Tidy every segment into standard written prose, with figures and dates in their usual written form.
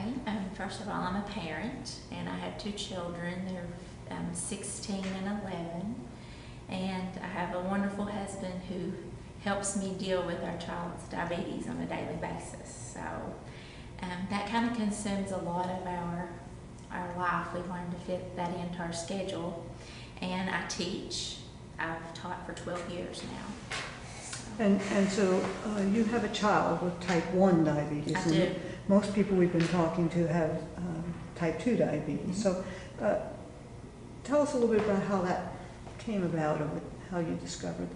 Okay, first of all, I'm a parent, and I have two children. They're 16 and 11, and I have a wonderful husband who helps me deal with our child's diabetes on a daily basis. So that kind of consumes a lot of our life. We've learned to fit that into our schedule, and I teach. I've taught for 12 years now. And so you have a child with type 1 diabetes. I do. Most people we've been talking to have type 2 diabetes. So tell us a little bit about how that came about or how you discovered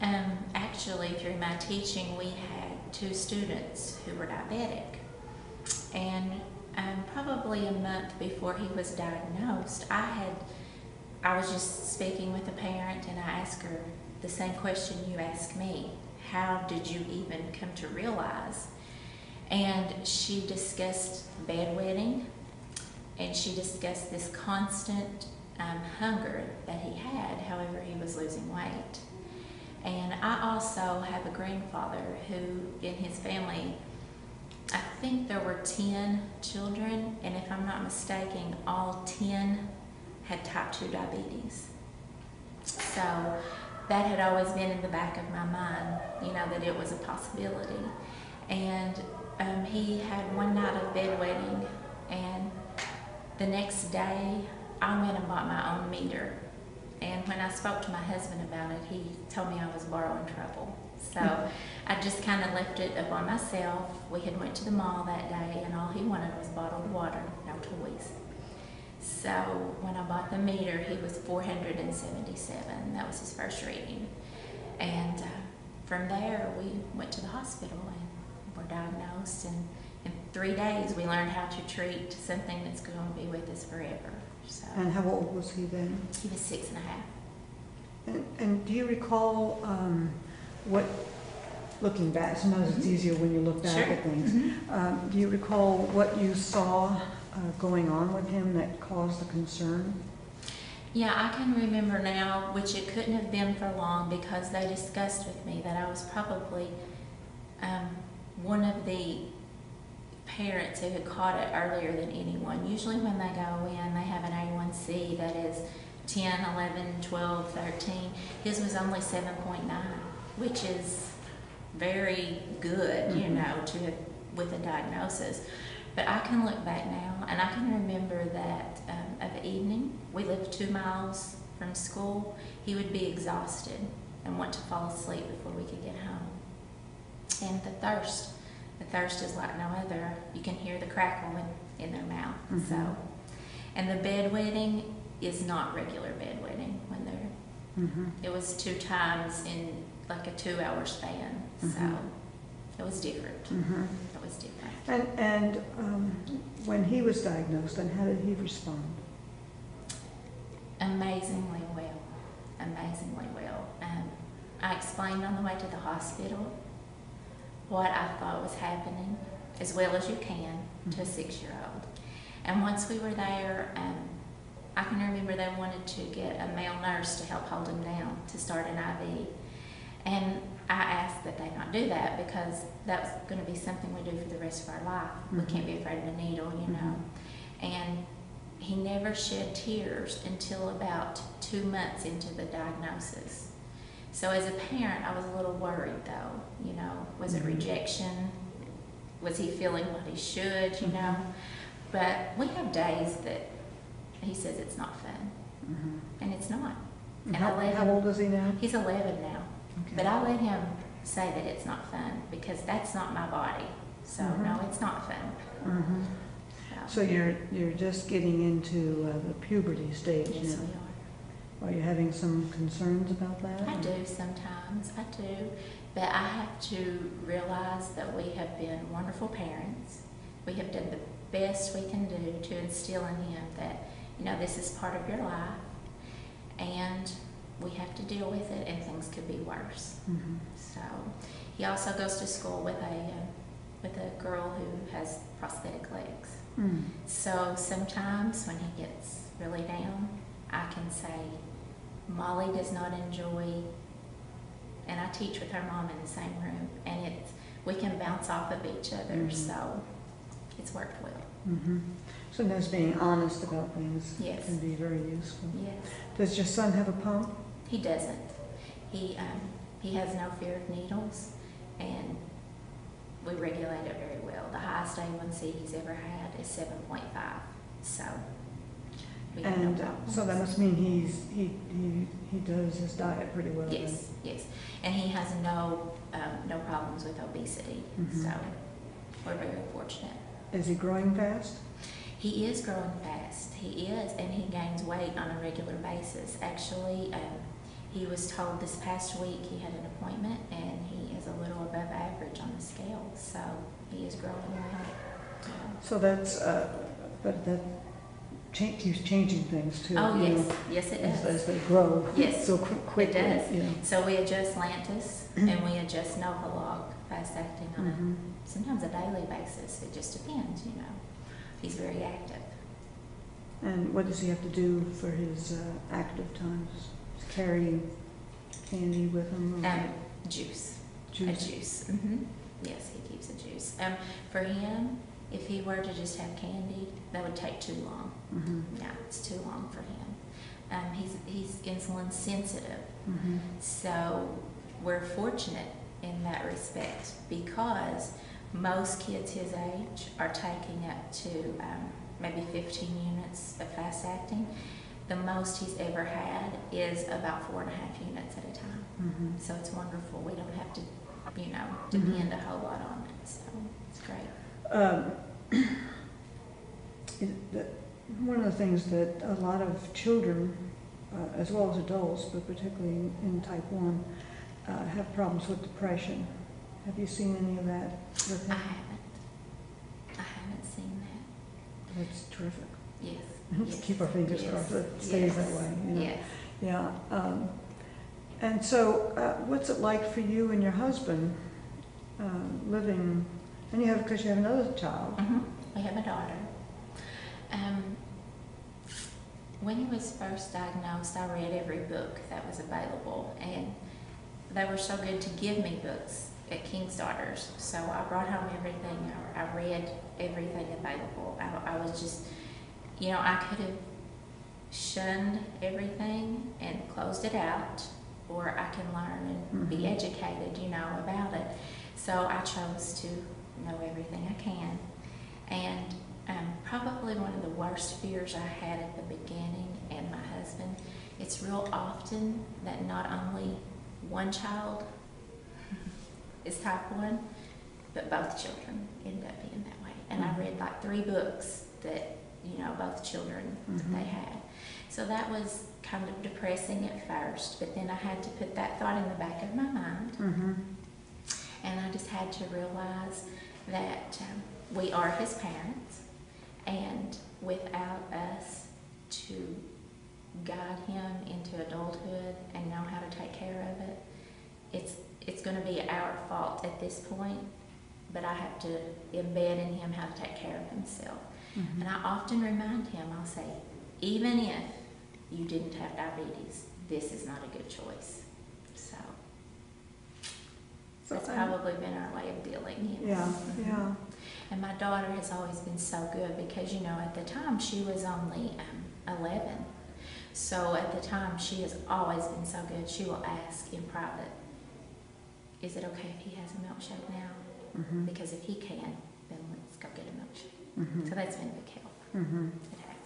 that. Actually, through my teaching, we had two students who were diabetic. And probably a month before he was diagnosed, I was just speaking with a parent, and I asked her the same question you asked me. How did you even come to realize? And she discussed bedwetting, and she discussed this constant hunger that he had, however he was losing weight. And I also have a grandfather who, in his family, I think there were 10 children, and if I'm not mistaken, all 10 had type 2 diabetes. So that had always been in the back of my mind, that it was a possibility. And he had one night of bedwetting, and the next day I went and bought my own meter. And when I spoke to my husband about it, he told me I was borrowing trouble. So I just kind of left it upon myself. We had went to the mall that day, and all he wanted was bottled water, no toys. So when I bought the meter, he was 477. That was his first reading. And from there, we went to the hospital and were diagnosed. And in 3 days, we learned how to treat something that's going to be with us forever. So, and how old was he then? He was 6.5. And do you recall looking back, sometimes it's easier when you look back at things. Do you recall what you saw going on with him that caused the concern? Yeah, I can remember now, which it couldn't have been for long, because they discussed with me that I was probably one of the parents who had caught it earlier than anyone. Usually when they go in, they have an A1C that is 10, 11, 12, 13. His was only 7.9, which is very good, with a diagnosis. But I can look back now, and I can remember that of the evening, we lived 2 miles from school. He would be exhausted and want to fall asleep before we could get home. And the thirst is like no other. You can hear the crackle in their mouth. So, and the bedwetting is not regular bedwetting when they're. It was 2 times in like a 2-hour span. So it was different. It was different. And when he was diagnosed, and how did he respond? Amazingly well. Amazingly well. I explained on the way to the hospital what I thought was happening, as well as you can, to a 6-year-old. And once we were there, I can remember they wanted to get a male nurse to help hold him down, to start an IV. And I asked that they not do that, because that's going to be something we do for the rest of our life. We can't be afraid of a needle, And he never shed tears until about 2 months into the diagnosis. So as a parent, I was a little worried, though. Was it rejection? Was he feeling what he should, But we have days that he says it's not fun. And it's not. And how old is he now? He's 11 now. Okay. But I let him say that it's not fun, because that's not my body. So no, it's not fun. So you're just getting into the puberty stage. Yes, we are. Are you having some concerns about that? I do sometimes. I do. But I have to realize that we have been wonderful parents. We have done the best we can do to instill in him that, this is part of your life, and we have to deal with it, and things could be worse. So he also goes to school with a girl who has prosthetic legs. So sometimes when he gets really down, I can say, Molly does not enjoy, and I teach with her mom in the same room, and we can bounce off of each other. So it's worked well. Mm-hmm. Sometimes being honest about things Yes. can be very useful. Yes. Does your son have a pump? He doesn't. He has no fear of needles, and we regulate it very well. The highest A1C he's ever had is 7.5. So we have no And problems. so that must mean he does his diet pretty well. Yes, yes, and he has no problems with obesity. Mhm. So we're very fortunate. Is he growing fast? He is growing fast. He is, and he gains weight on a regular basis. Actually, he was told this past week he had an appointment, and he is a little above average on the scale. So he is growing well. So that's, but that keeps changing things too. Oh, you yes, know, yes it as does. they grow. Yes, So quickly. it does. You know. So we adjust Lantus and we adjust Novolog fast acting on Mhm. sometimes a daily basis. It just depends, you know. He's very active. And what does he have to do for his active times? Carrying candy with him? Or Juice. juice? A juice. Yes, he keeps a juice. For him, if he were to just have candy, that would take too long. Mhm. No, it's too long for him. He's insulin sensitive. Mhm. So we're fortunate in that respect because most kids his age are taking up to maybe 15 units of fast acting. The most he's ever had is about 4.5 units at a time. Mhm. So it's wonderful. We don't have to, depend a whole lot on it. So it's great. One of the things that a lot of children, as well as adults, but particularly in type 1, have problems with depression. Have you seen any of that with I him? haven't seen that. That's terrific. Yes. Let's Yes. keep our fingers Yes. crossed that it stays that way. You know? Yes. Yeah. And so, what's it like for you and your husband living? And because you have another child. We have a daughter. When he was first diagnosed, I read every book that was available, and they were so good to give me books at King's Daughters. So I brought home everything. I read everything available. I was just, I could have shunned everything and closed it out, or I can learn and be educated, about it. So I chose to know everything I can. And probably one of the worst fears I had at the beginning, and my husband, it's real often that not only one child is type 1, but both children end up being that way. And I read like 3 books that, both children they had. So that was kind of depressing at first, but then I had to put that thought in the back of my mind. And I just had to realize that we are his parents, and without us to guide him into adulthood and know how to take care of it, it's going to be our fault at this point, but I have to embed in him how to take care of himself. And I often remind him, I'll say, even if you didn't have diabetes, this is not a good choice. So that's probably been our way of dealing. Yeah. And my daughter has always been so good because, at the time she was only 11. So at the time she has always been so good. She will ask in private, is it okay if he has a milkshake now? Because if he can, then let's go get a milkshake. So that's been a big help. It has.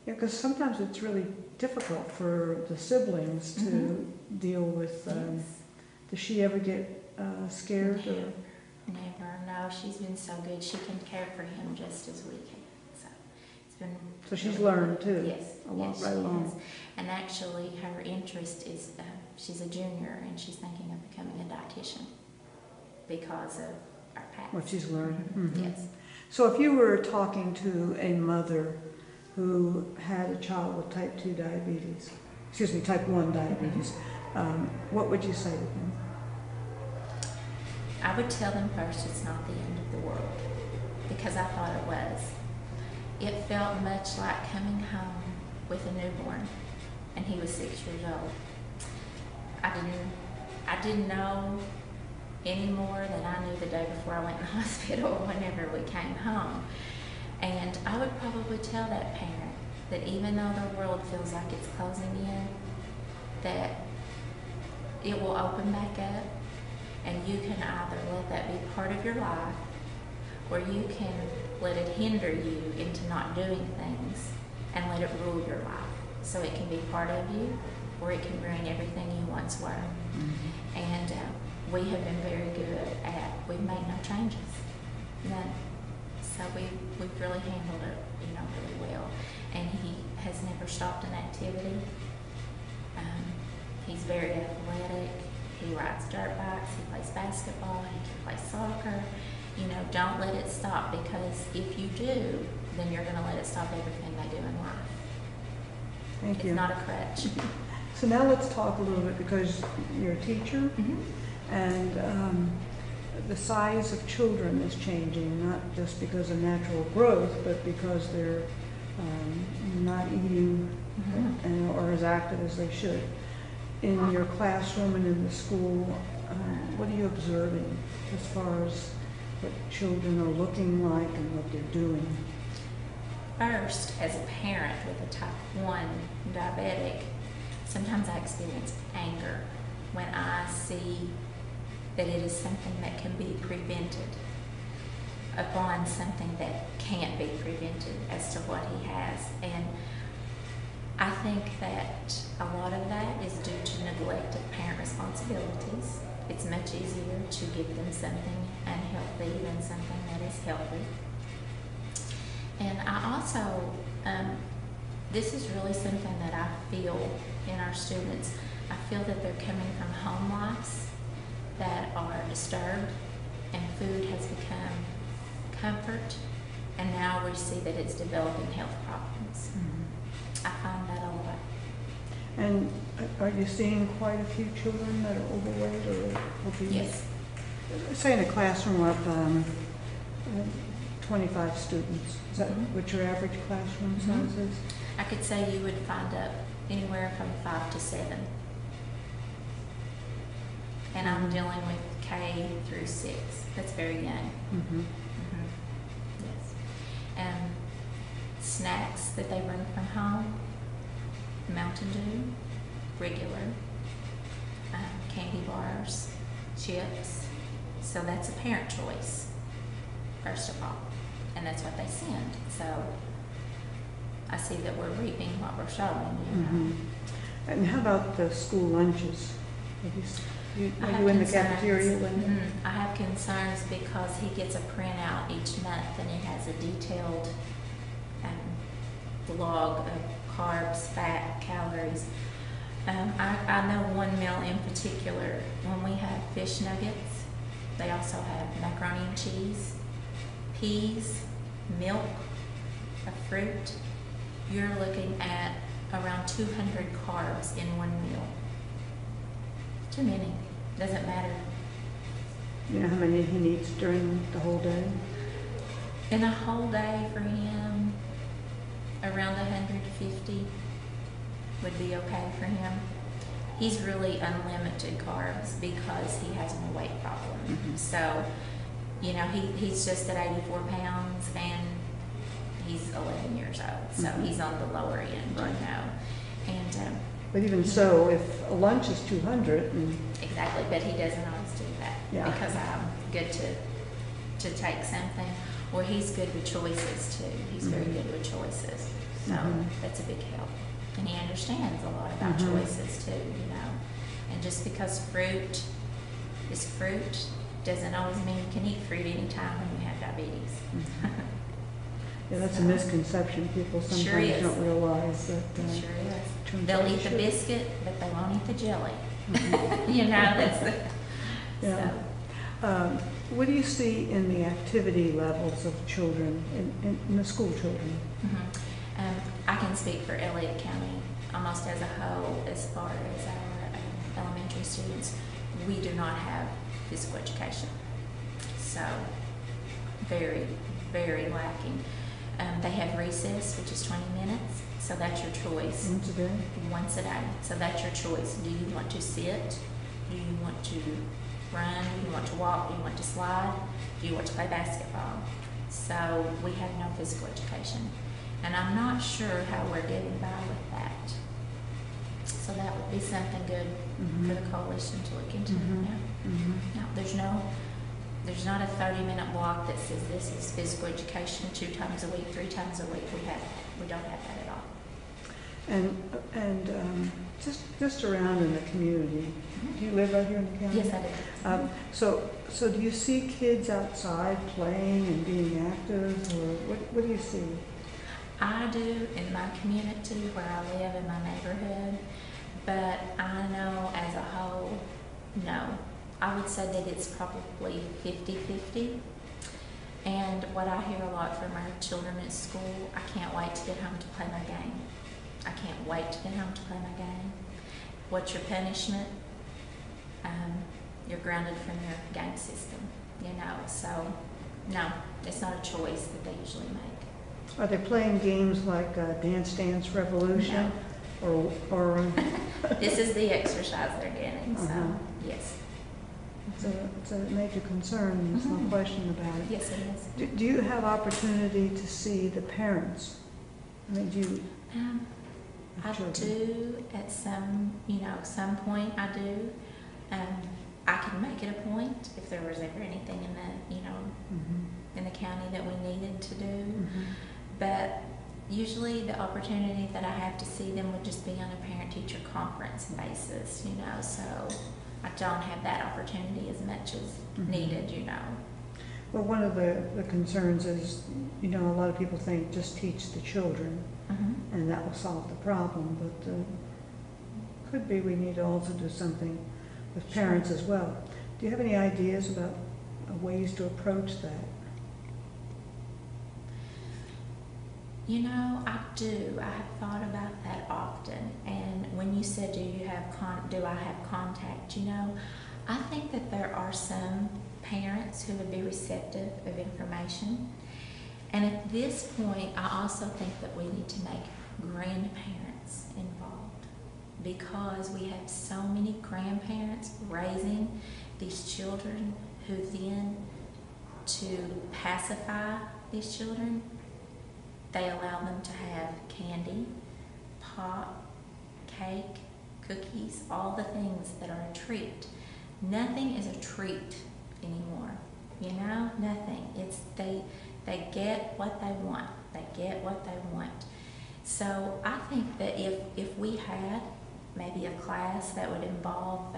Yeah, because sometimes it's really difficult for the siblings to deal with. Does she ever get scared? Never. No, she's been so good. She can care for him just as we can. So it's been. So she's learned too. Yes. Right along. Has. And actually, her interest is she's a junior, and she's thinking of becoming a dietitian because of our past. What she's learned. Yes. So if you were talking to a mother who had a child with type 2 diabetes, type 1 diabetes, what would you say to them? I would tell them first it's not the end of the world, because I thought it was. It felt much like coming home with a newborn, and he was 6 years old. I didn't know any more than I knew the day before I went in the hospital whenever we came home. And I would probably tell that parent that even though their world feels like it's closing in, that it will open back up, and you can either let that be part of your life, or you can let it hinder you into not doing things and let it rule your life. So it can be part of you, or it can ruin everything you once were. Mm-hmm. And we have been very good at, we've made no changes, none. So we've really handled it, really well. And he has never stopped an activity. He's very athletic. He rides dirt bikes. He plays basketball. He can play soccer. Don't let it stop, because if you do, then you're going to let it stop everything they do in life. Thank you. It's not a crutch. So now let's talk a little bit, because you're a teacher, Mm-hmm. and the size of children is changing, not just because of natural growth, but because they're not eating Mm-hmm. or as active as they should. In your classroom and in the school, what are you observing as far as what children are looking like and what they're doing? First, as a parent with a type 1 diabetic, sometimes I experience anger when I see that it is something that can be prevented upon something that can't be prevented as to what he has. And I think that a lot of that is due to neglect of parent responsibilities. It's much easier to give them something unhealthy than something that is healthy. And I also, this is really something that I feel in our students. I feel that they're coming from home lives that are disturbed, and food has become comfort, and now we see that it's developing health problems. Mm-hmm. I find that a lot. And are you seeing quite a few children that are overweight or obese? Yes. Say in a classroom of 25 students, is that Mhm. what your average classroom Mhm. size is? I could say you would find up anywhere from 5 to 7. And I'm Mhm. dealing with K through 6. That's very young. Mm-hmm. Yes. Snacks that they bring from home: Mountain Dew, regular, candy bars, chips. So that's a parent choice, first of all, and that's what they send. So I see that we're reaping what we're sowing. Mm-hmm. And how about the school lunches? I Are have you in the concerns. cafeteria window? Mhm. I have concerns because he gets a printout each month, and it has a detailed log of carbs, fat, calories. I know one meal in particular. When we have fish nuggets, they also have macaroni and cheese, peas, milk, a fruit. You're looking at around 200 carbs in one meal. Too many. Doesn't matter. You know how many he needs during the whole day? In a whole day for him, around 150 would be okay for him. He's really unlimited carbs because he has no weight problem. Mhm. So, he's just at 84 pounds, and he's 11 years old. So Mhm. he's on the lower end, Right. And But even so, if a lunch is 200, and exactly, but he doesn't always do that. Yeah. Because I'm good to take something. Or he's good with choices too. He's very Mhm. good with choices. So Mhm. that's a big help. And he understands a lot about Mhm. choices too, And just because fruit is fruit doesn't always mean you can eat fruit anytime when you have diabetes. yeah, that's a So, misconception. People Sure sometimes is. don't realize that. it sure is. turns They'll out eat you the should. biscuit, but they won't eat the jelly. Mhm. That's the... Yeah. So, What do you see in the activity levels of children, in the school children? I can speak for Elliot County almost as a whole. As far as our elementary students, we do not have physical education. So very, very lacking. They have recess, which is 20 minutes, so that's your choice. Once a day? Once a day. So that's your choice. Do you want to sit? Do you want to run? Do you want to walk? Do you want to slide? Do you want to play basketball? So we have no physical education. And I'm not sure how we're getting by with that. So that would be something good for the coalition to look into. No, there's not a 30-minute block that says this is physical education 2 times a week, 3 times a week. We don't have that at all. And just around in the community, do you live right here in the county? Yes, I do. So do you see kids outside playing and being active, or what do you see? I do in my community where I live in my neighborhood, but I know as a whole, no. I would say that it's probably 50-50. And what I hear a lot from our children at school, I can't wait to get home to play my game. I can't wait to get home to play my game. What's your punishment? You're grounded from your game system, so no, it's not a choice that they usually make. Are they playing games like Dance Dance Revolution? No. Or This is the exercise they're getting, so yes. It's a major concern, there's no question about it. Yes, it is. Do you have opportunity to see the parents? I mean, do you? I do at some point I do. I can make it a point if there was ever anything in the, in the county that we needed to do. But usually the opportunity that I have to see them would just be on a parent-teacher conference basis, so I don't have that opportunity as much as needed, Well, one of the concerns is, a lot of people think just teach the children and that will solve the problem, but could be we need to also do something with parents as well. Do you have any ideas about ways to approach that? I do. I have thought about that often. And when you said, do I have contact? I think that there are some parents who would be receptive of information. And at this point, I also think that we need to make grandparents involved, because we have so many grandparents raising these children who then, to pacify these children, they allow them to have candy, pop, cake, cookies, all the things that are a treat. Nothing is a treat anymore, nothing. It's they get what they want. They get what they want. So I think that if we had maybe a class that would involve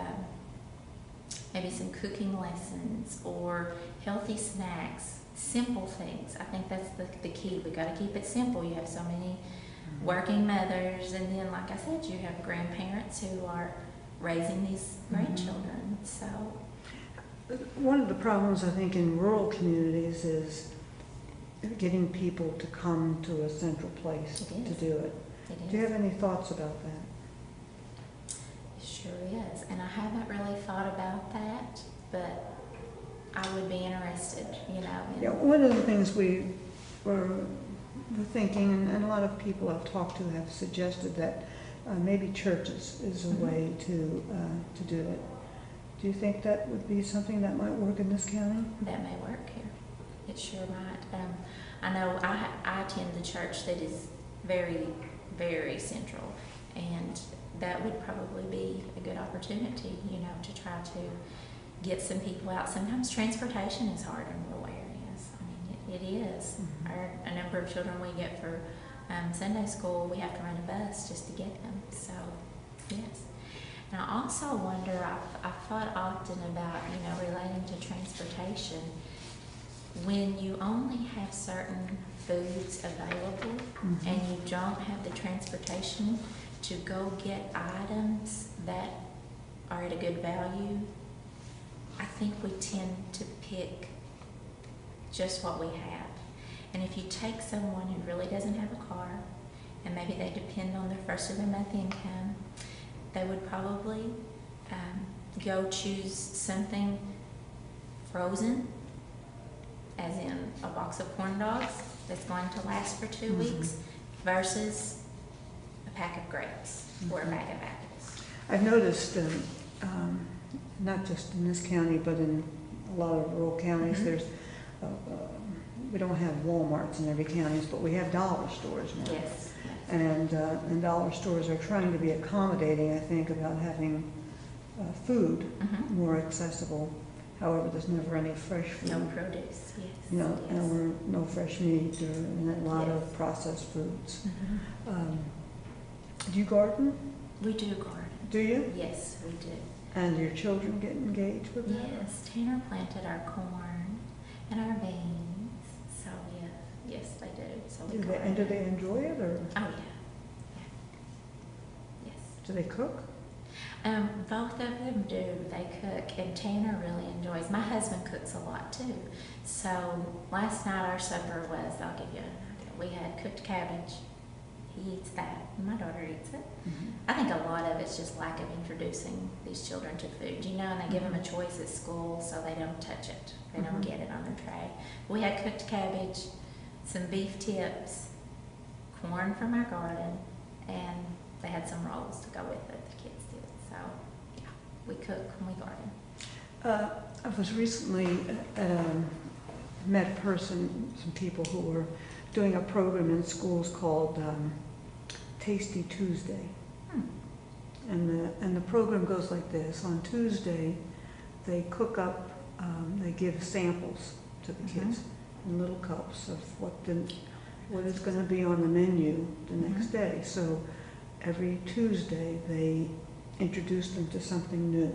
maybe some cooking lessons or healthy snacks, simple things. I think that's the key. We got to keep it simple. You have so many working mothers, and then, like I said, you have grandparents who are raising these grandchildren. So, one of the problems I think in rural communities is getting people to come to a central place to do it. Do you have any thoughts about that? It sure is, and I haven't really thought about that, but I would be interested, Yeah, one of the things we were thinking, and a lot of people I've talked to have suggested that maybe churches is a way to do it. Do you think that would be something that might work in this county? That may work here. It sure might. I know I attend the church that is very, very central, and that would probably be a good opportunity, to try to get some people out. Sometimes transportation is hard in rural areas. I mean, it is. A number of children we get for Sunday school, we have to run a bus just to get them. So, yes. And I also wonder, I've thought often about, relating to transportation. When you only have certain foods available and you don't have the transportation to go get items that are at a good value, I think we tend to pick just what we have. And if you take someone who really doesn't have a car, and maybe they depend on their first of their month income, they would probably go choose something frozen, as in a box of corn dogs that's going to last for 2 weeks, versus a pack of grapes or a bag of apples. I've noticed not just in this county, but in a lot of rural counties, Mhm. there's, we don't have Walmarts in every county, but we have dollar stores now. Yes. And dollar stores are trying to be accommodating, I think, about having food Mhm. more accessible. However, there's never any fresh food. No produce, yes. You know, yes. and no fresh meat and a lot Yes. of processed foods. Mhm. Do you garden? We do garden. Do you? Yes, we do. And your children get engaged with that? Yes, Tanner planted our corn and our beans, so yeah, yes, they do. So we garden. And do they enjoy it, or Oh, yeah. Yes. do they cook? Both of them do. They cook, and Tanner really enjoys. My husband cooks a lot too. So last night our supper was, I'll give you an idea. We had cooked cabbage. He eats that. My daughter eats it. I think a lot of it's just lack of introducing these children to food, you know, and they give them a choice at school so they don't touch it. They don't Mhm. get it on their tray. We had cooked cabbage, some beef tips, corn from our garden, and they had some rolls to go with it, the kids did. So, yeah, we cook and we garden. I was recently met some people who were doing a program in schools called Tasty Tuesday. And the program goes like this. On Tuesday, they cook up, they give samples to the kids in little cups of what is going to be on the menu the next day. So every Tuesday, they introduce them to something new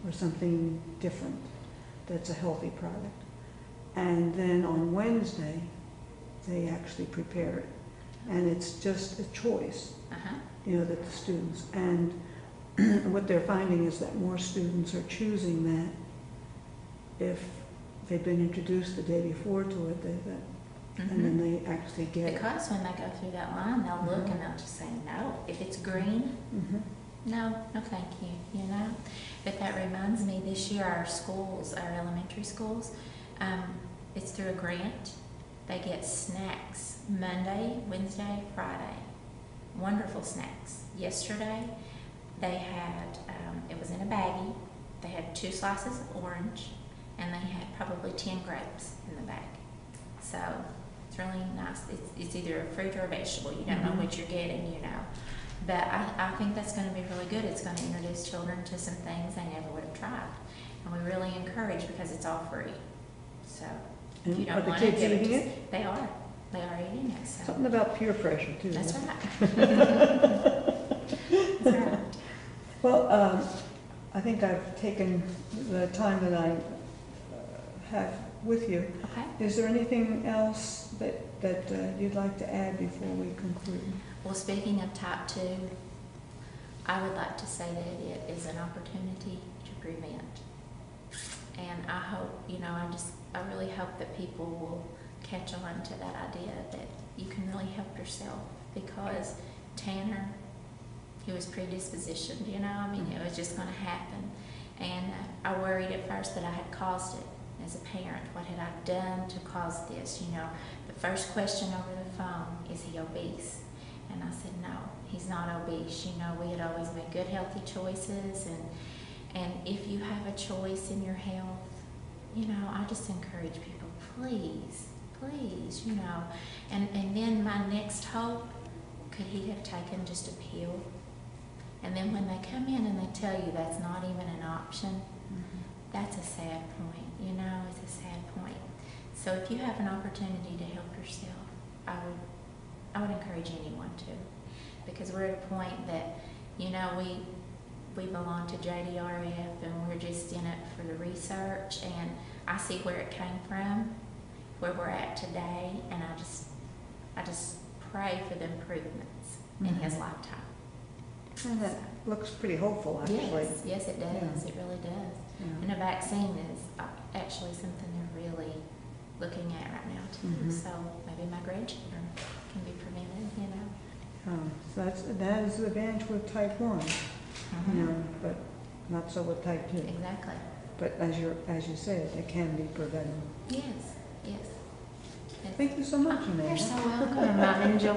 or something different that's a healthy product. And then on Wednesday, they actually prepare it. And it's just a choice, you know, that the students, and what they're finding is that more students are choosing that if they've been introduced the day before to it, and then they actually get it. Because when they go through that line, they'll look and they'll just say no. If it's green, no thank you, you know. But that reminds me, this year our schools, our elementary schools, it's through a grant. They get snacks Monday, Wednesday, Friday. Wonderful snacks. Yesterday, they had, it was in a baggie. They had 2 slices of orange, and they had probably 10 grapes in the bag. So it's really nice. It's either a fruit or a vegetable. You don't know what you're getting, you know. But I think that's going to be really good. It's going to introduce children to some things they never would have tried. And we really encourage, because it's all free. So if you Are don't the want to kids give eating it, it? they are. They are eating it. So. Something about peer pressure, too. That's isn't right. That's right. Well, I think I've taken the time that I have with you. Okay. Is there anything else that you'd like to add before we conclude? Well, speaking of type 2, I would like to say that it is an opportunity to prevent. And I hope, you know, I really hope that people will catch on to that idea that you can really help yourself, because Tanner, he was predispositioned, you know, I mean, it was just going to happen. And I worried at first that I had caused it as a parent. What had I done to cause this? You know, the first question over the phone, is he obese? And I said, no, he's not obese. You know, we had always made good, healthy choices. And if you have a choice in your health, you know, I just encourage people, please, you know. And then my next hope, could he have taken just a pill? And then when they come in and they tell you that's not even an option, that's a sad point, you know, it's a sad point. So if you have an opportunity to help yourself, I would encourage anyone to, because we're at a point that, you know, we belong to JDRF and we're just in it for the research, and I see where it came from, where we're at today, and I just pray for the improvements in his lifetime. And that looks pretty hopeful, actually. Yes, it does. It really does. Yeah. And a vaccine is actually something they're really looking at right now too. So maybe my grandchildren can be prevented, you know. So that is the advantage with type 1, you know, but not so with type 2. Exactly. But as you said, it can be prevented. Yes. Thank you so much, Amanda. You're so welcome. I've enjoyed